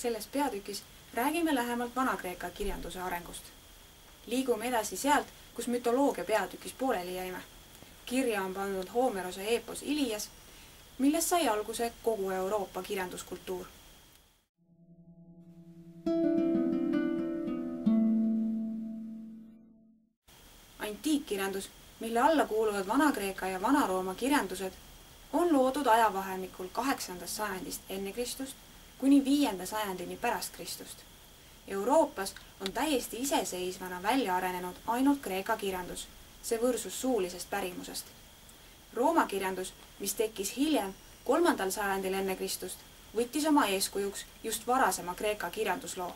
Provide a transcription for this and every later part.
Selles peatükis räägime lähemalt Vana-Kreeka kirjanduse arengust. Liigume edasi sealt, kus mütoloogia peatükis pooleli jäime. Kirja on pandud Hoomerose eepos Ilias, millest sai alguse kogu Euroopa kirjanduskultuur. Antiikkirjandus, mille alla kuuluvad Vana-Kreeka ja Vana-Rooma kirjandused, on loodud ajavahemikul 8. sajandist enne Kristust kuni 5. sajandini pärast Kristust. Euroopas on täiesti iseseisvana välja arenenud ainult Kreeka kirjandus, see võrsus suulisest pärimusest. Rooma kirjandus, mis tekkis hiljem 3. sajandil enne Kristust, võttis oma eeskujuks just varasema Kreeka kirjandusloo.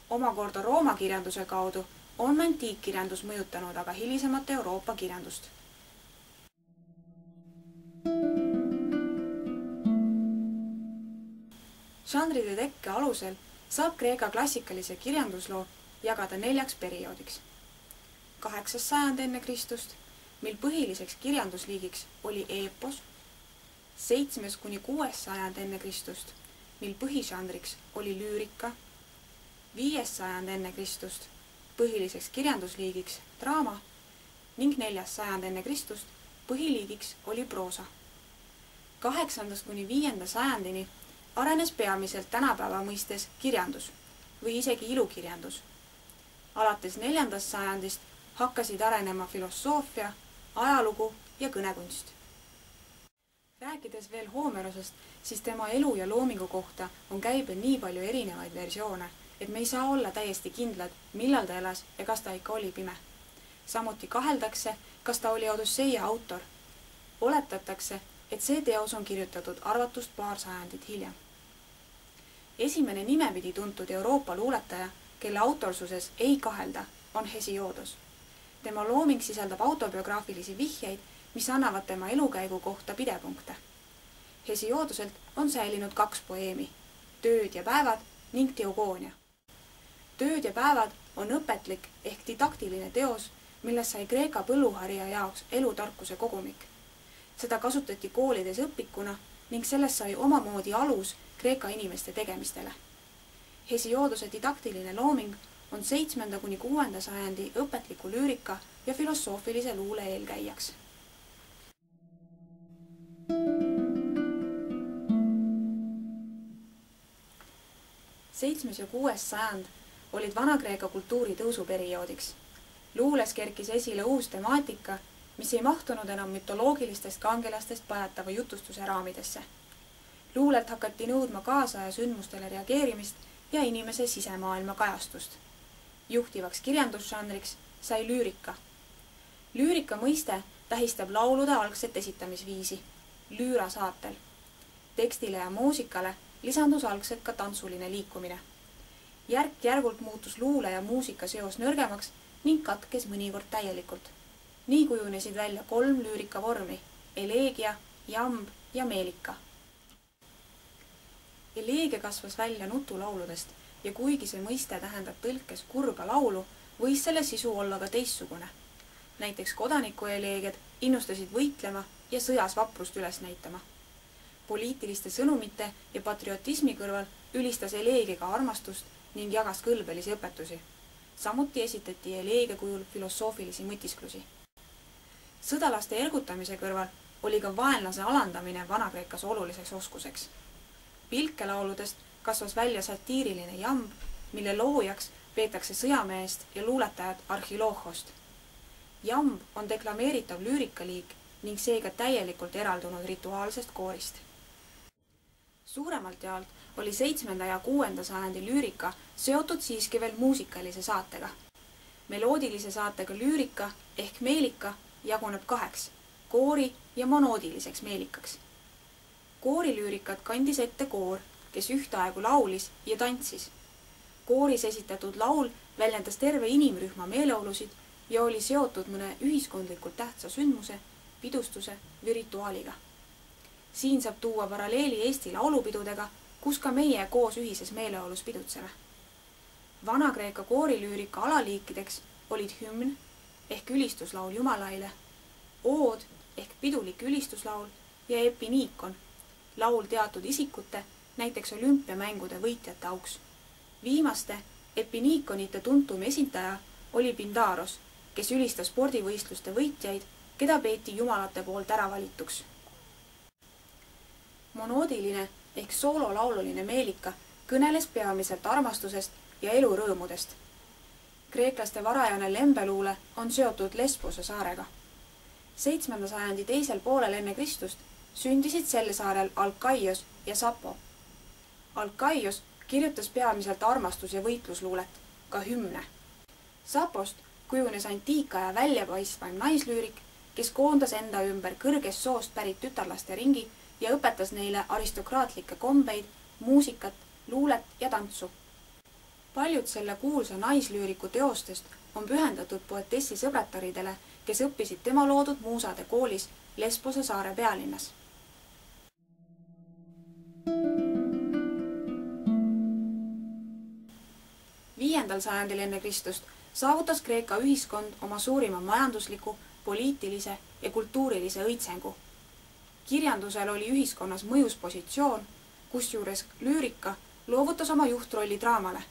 Omakorda Rooma kirjanduse kaudu on antiikkirjandus mõjutanud aga hilisemat Euroopa kirjandust. Žanride tekke alusel saab Kreeka klassikalise kirjandusloo jagada 4 perioodiks. 8. sajand enne Kristust, mil põhiliseks kirjandusliigiks oli eepos, 7. kuni 6. sajand enne Kristust, mil põhižanriks oli lüürika, 5. sajand enne Kristust, põhiliseks kirjandusliigiks draama ning 4. sajand enne Kristust põhiliigiks oli proosa. 8. kuni 5. sajandini arenes peamiselt tänapäeva mõistes kirjandus või isegi ilukirjandus. Alates 4. sajandist hakkasid arenema filosoofia, ajalugu ja kõnekunst. Rääkides veel Hoomerosest, siis tema elu ja loomingu kohta on käibel nii palju erinevaid versioone, et me ei saa olla täiesti kindlad, millal ta elas ja kas ta ikka oli pime. Samuti kaheldakse, kas ta oli Odüsseia autor. Oletatakse, et see teos on kirjutatud arvatust paar sajandit hiljem. Esimene nimepidi tuntud Euroopa luuletaja, kelle autorsuses ei kahelda, on Hesioodos. Tema looming sisaldab autobiograafilisi vihjeid, mis annavad tema elukäigu kohta pidepunkte. Hesioodoselt on säilinud 2 poeemi, Tööd ja päevad ning Teogoonia. Tööd ja päevad on õpetlik ehk didaktiline teos, milles sai Kreeka põlluharija jaoks elutarkuse kogumik. Seda kasutati koolides õpikuna ning sellest sai omamoodi alus Kreeka inimeste tegemistele. Hesiodose didaktiline looming on 7. kuni 6. sajandi õpetliku lüürika ja filosoofilise luule eelkäijaks. Seitsmes ja 6. sajand olid Vana-Kreeka kultuuri tõusuperioodiks. Luules kerkis esile uus temaatika, mis ei mahtunud enam mütoloogilistest kangelastest pajatava jutustuse raamidesse. Luulelt hakati nõudma kaasaja sündmustele reageerimist ja inimese sisemaailma kajastust. Juhtivaks kirjandusžanriks sai lüürika. Lüürika mõiste tähistab laulude algset esitamisviisi, lüüra saatel. Tekstile ja muusikale lisandus algselt ka tantsuline liikumine. Järk-järgult muutus luule ja muusika seos nõrgemaks ning katkes mõnikord täielikult. Nii kujunesid välja 3 lüürika vormi, eleegia, jamb ja meelika. Eleegia kasvas välja nutulauludest ja kuigi see mõiste tähendab tõlkes kurba laulu, võis selle sisu olla ka teistsugune. Näiteks kodanikueleegiad innustasid võitlema ja sõjas vaprust üles näitama. Poliitiliste sõnumite ja patriotismi kõrval ülistas eleegiga armastust ning jagas kõlbelisi õpetusi. Samuti esitati eleegia kujul filosoofilisi mõtisklusi. Sõdalaste ergutamise kõrval oli ka vaenlase alandamine Vana-Kreekas oluliseks oskuseks. Pilkelauludest kasvas välja satiiriline jamb, mille loojaks peetakse sõjameest ja luuletajat Archiloohost. Jamb on deklameeritav lüürikaliik ning seega täielikult eraldunud rituaalsest koorist. Suuremalt jaolt oli 7. ja 6. sajandi lüürika seotud siiski veel muusikalise saatega. Meloodilise saatega lüürika ehk meelika jaguneb 2, koori ja monoodiliseks meelikaks. Koorilüürikat kandis ette koor, kes ühtaegu laulis ja tantsis. Kooris esitatud laul väljendas terve inimrühma meeleolusid ja oli seotud mõne ühiskondlikult tähtsa sündmuse, pidustuse või rituaaliga. Siin saab tuua paralleeli Eesti laulupidudega, kus ka meie koos ühises meeleolus pidutseme. Vana-Kreeka koorilüürika alaliikideks olid hümn ehk ülistuslaul Jumalaile, ood ehk pidulik ülistuslaul ja epiniikon, laul teatud isikute näiteks olümpiamängude võitjate auks. Viimaste epiniikonite tuntum esindaja oli Pindaros, kes ülistas spordivõistluste võitjaid, keda peeti jumalate poolt ära valituks. Monoodiline ehk soololaululine meelika kõneles peamiselt armastusest ja elurõõmudest. Kreeklaste varajane lembeluule on seotud Lesbose saarega. 7. sajandi teisel poolel enne Kristust sündisid sel saarel Alkaios ja Sapo. Alkaios kirjutas peamiselt armastus- ja võitlusluulet, ka hümne. Sapost kujunes antiikaja väljapaistvaim naislüürik, kes koondas enda ümber kõrgest soost pärit tütarlaste ringi ja õpetas neile aristokraatlikke kombeid, muusikat, luulet ja tantsu. Paljud selle kuulsa naislüüriku teostest on pühendatud poetessi sõbrataridele, kes õppisid tema loodud muusade koolis Lesbose saare pealinnas. Viiendal sajandil enne Kristust saavutas Kreeka ühiskond oma suurima majandusliku, poliitilise ja kultuurilise õitsengu. Kirjandusel oli ühiskonnas mõjus positsioon, kusjuures lüürika loovutas oma juhtrolli draamale.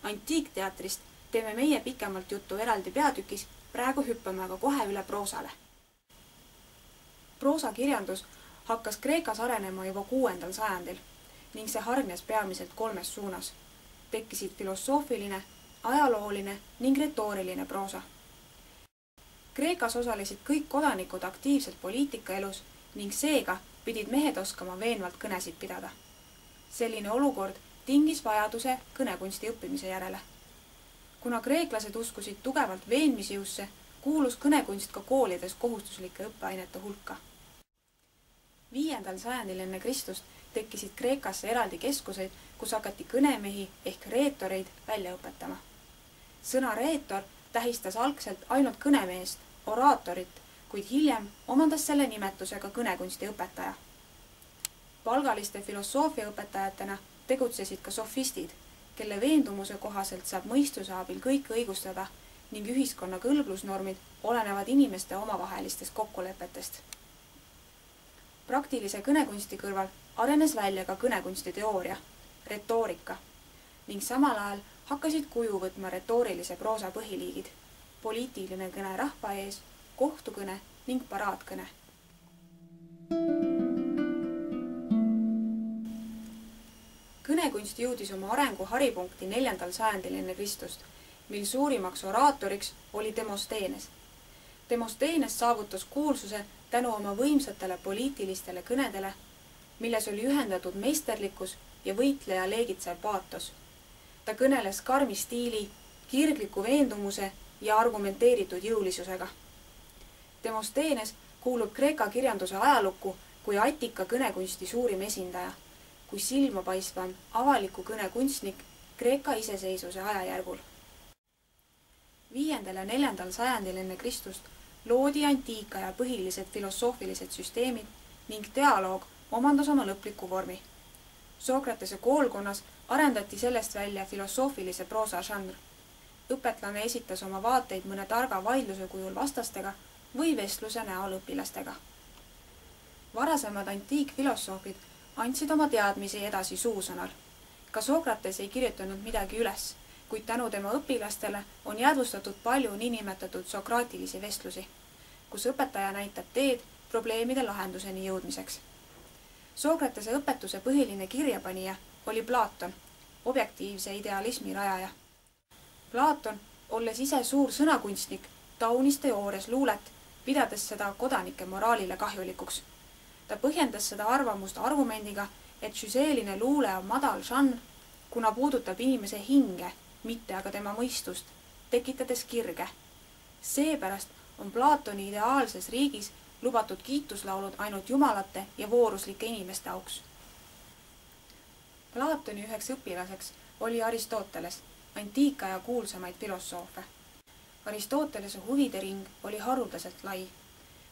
Antiikteatrist teeme meie pikemalt juttu eraldi peatükis, praegu hüppame aga kohe üle proosale. Proosakirjandus hakkas Kreekas arenema juba 6. sajandil ning see hargnes peamiselt 3 suunas. Tekkisid filosoofiline, ajalooline ning retooriline proosa. Kreekas osalesid kõik kodanikud aktiivselt poliitikaelus ning seega pidid mehed oskama veenvalt kõnesid pidada. Selline olukord tingis vajaduse kõnekunsti õppimise järele. Kuna kreeklased uskusid tugevalt veenmisjõusse, kuulus kõnekunst ka koolides kohustuslike õppeainete hulka. 5. sajandil enne Kristust tekkisid Kreekasse eraldi keskuseid, kus hakati kõnemehi ehk reetoreid välja õpetama. Sõna reetor tähistas algselt ainult kõnemeest, oraatorit, kuid hiljem omandas selle nimetuse ka kõnekunsti õpetaja. Palgaliste filosoofiaõpetajatena tegutsesid ka sofistid, kelle veendumuse kohaselt saab mõistuse abil kõike õigustada ning ühiskonna kõlblusnormid olenevad inimeste omavahelistest kokkulepetest. Praktilise kõnekunsti kõrval arenes välja ka kõnekunsti teooria, retoorika ning samal ajal hakkasid kuju võtma retoorilise proosa põhiliigid, poliitiline kõne rahva ees, kohtukõne ning paraadkõne. Kõnekunst jõudis oma arengu haripunkti 4. sajandil enne Kristust, mil suurimaks oraatoriks oli Demosteenes. Demosteenes saavutas kuulsuse tänu oma võimsatele poliitilistele kõnedele, milles oli ühendatud meisterlikkus ja võitleja leegitsev paatos. Ta kõneles karmi stiili, kirgliku veendumuse ja argumenteeritud jõulisusega. Demosteenes kuulub Kreeka kirjanduse ajalukku kui Attika kõnekunsti suurim esindaja, kui silmapaistvam avaliku kõne kunstnik Kreeka iseseisvuse ajajärgul. 5. ja 4. sajandil enne Kristust loodi antiikaja põhilised filosoofilised süsteemid ning dialoog omandas oma lõpliku vormi. Sokratese koolkonnas arendati sellest välja filosoofilise proosa žanr. Õpetlane esitas oma vaateid mõne targa vaidluse kujul vastastega või vestluse näol õpilastega. Varasemad antiikfilosoofid andsid oma teadmisi edasi suusõnal. Ka Sokrates ei kirjutanud midagi üles, kuid tänu tema õpilastele on jäädvustatud palju niinimetatud sokraatilisi vestlusi, kus õpetaja näitab teed probleemide lahenduseni jõudmiseks. Sokratese õpetuse põhiline kirjapanija oli Platon, objektiivse idealismi rajaja. Platon, olles ise suur sõnakunstnik, taunis teoorias luulet, pidades seda kodanike moraalile kahjulikuks. Ta põhjendas seda arvamust argumendiga, et süseeline luule on madal žanr, kuna puudutab inimese hinge, mitte aga tema mõistust, tekitades kirge. Seepärast on Platoni ideaalses riigis lubatud kiituslaulud ainult jumalate ja vooruslike inimeste auks. Platoni üheks õpilaseks oli Aristoteles, antiikaja kuulsamaid filosoofe. Aristotelese huvide ring oli haruldaselt lai.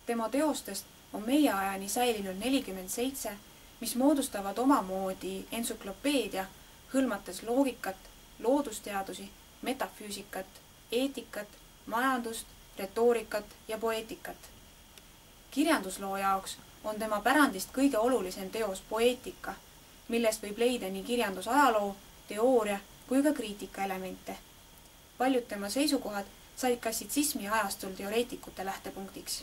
Tema teostest on meie ajani säilinud 47, mis moodustavad omamoodi entsüklopeedia, hõlmates loogikat, loodusteadusi, metafüüsikat, eetikat, majandust, retoorikat ja poeetikat. Kirjandusloo jaoks on tema pärandist kõige olulisem teos poeetika, millest võib leida nii kirjandusajaloo, teooria kui ka kriitika elemente. Paljud tema seisukohad said klassitsismi ajastul teoreetikute lähtepunktiks.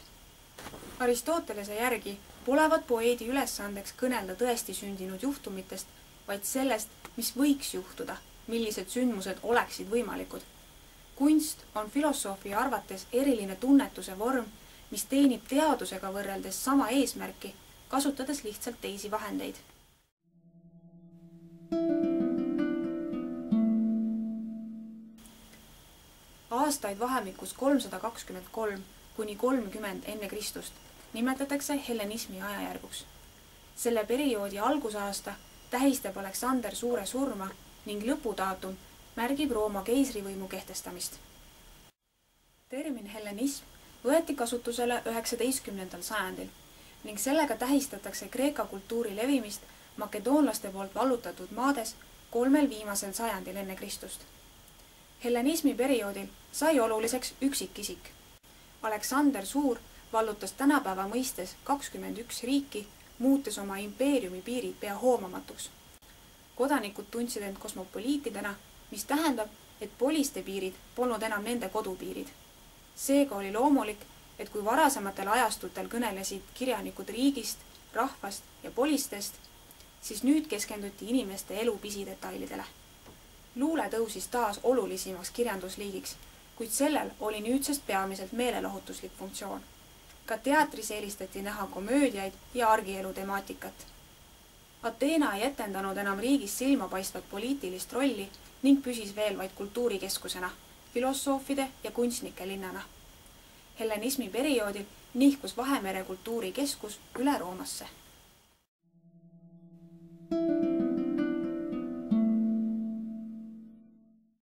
Aristotelese järgi polevat poeedi ülesandeks kõnelda tõesti sündinud juhtumitest, vaid sellest, mis võiks juhtuda, millised sündmused oleksid võimalikud. Kunst on filosoofi arvates eriline tunnetuse vorm, mis teenib teadusega võrreldes sama eesmärki, kasutades lihtsalt teisi vahendeid. Aastaid vahemikus 323 kuni 30 enne Kristust nimetatakse hellenismi ajajärguks. Selle perioodi algusaasta tähistab Aleksander Suure surma ning lõpudaatum märgib Rooma keisrivõimu kehtestamist. Termin hellenism võeti kasutusele 19. sajandil ning sellega tähistatakse Kreeka kultuuri levimist makedoonlaste poolt vallutatud maades 3 viimasel sajandil enne Kristust. Hellenismi perioodil sai oluliseks üksikisik. Aleksander Suur vallutas tänapäeva mõistes 21 riiki, muutes oma impeeriumi piirid pea hoomamatuks. Kodanikud tundsid end kosmopoliitidena, mis tähendab, et poliste piirid polnud enam nende kodupiirid. Seega oli loomulik, et kui varasematel ajastutel kõnelesid kirjanikud riigist, rahvast ja polistest, siis nüüd keskenduti inimeste elu pisidetailidele. Luule tõusis taas olulisimaks kirjandusliigiks, kuid sellel oli nüüdsest peamiselt meelelahutuslik funktsioon. Ka teatris eelistati näha komöödiaid ja argielu temaatikat. Ateena ei etendanud enam riigis silmapaistvat poliitilist rolli ning püsis veel vaid kultuurikeskusena, filosoofide ja kunstnike linnana. Hellenismi perioodil nihkus Vahemere kultuurikeskus üle Roomasse.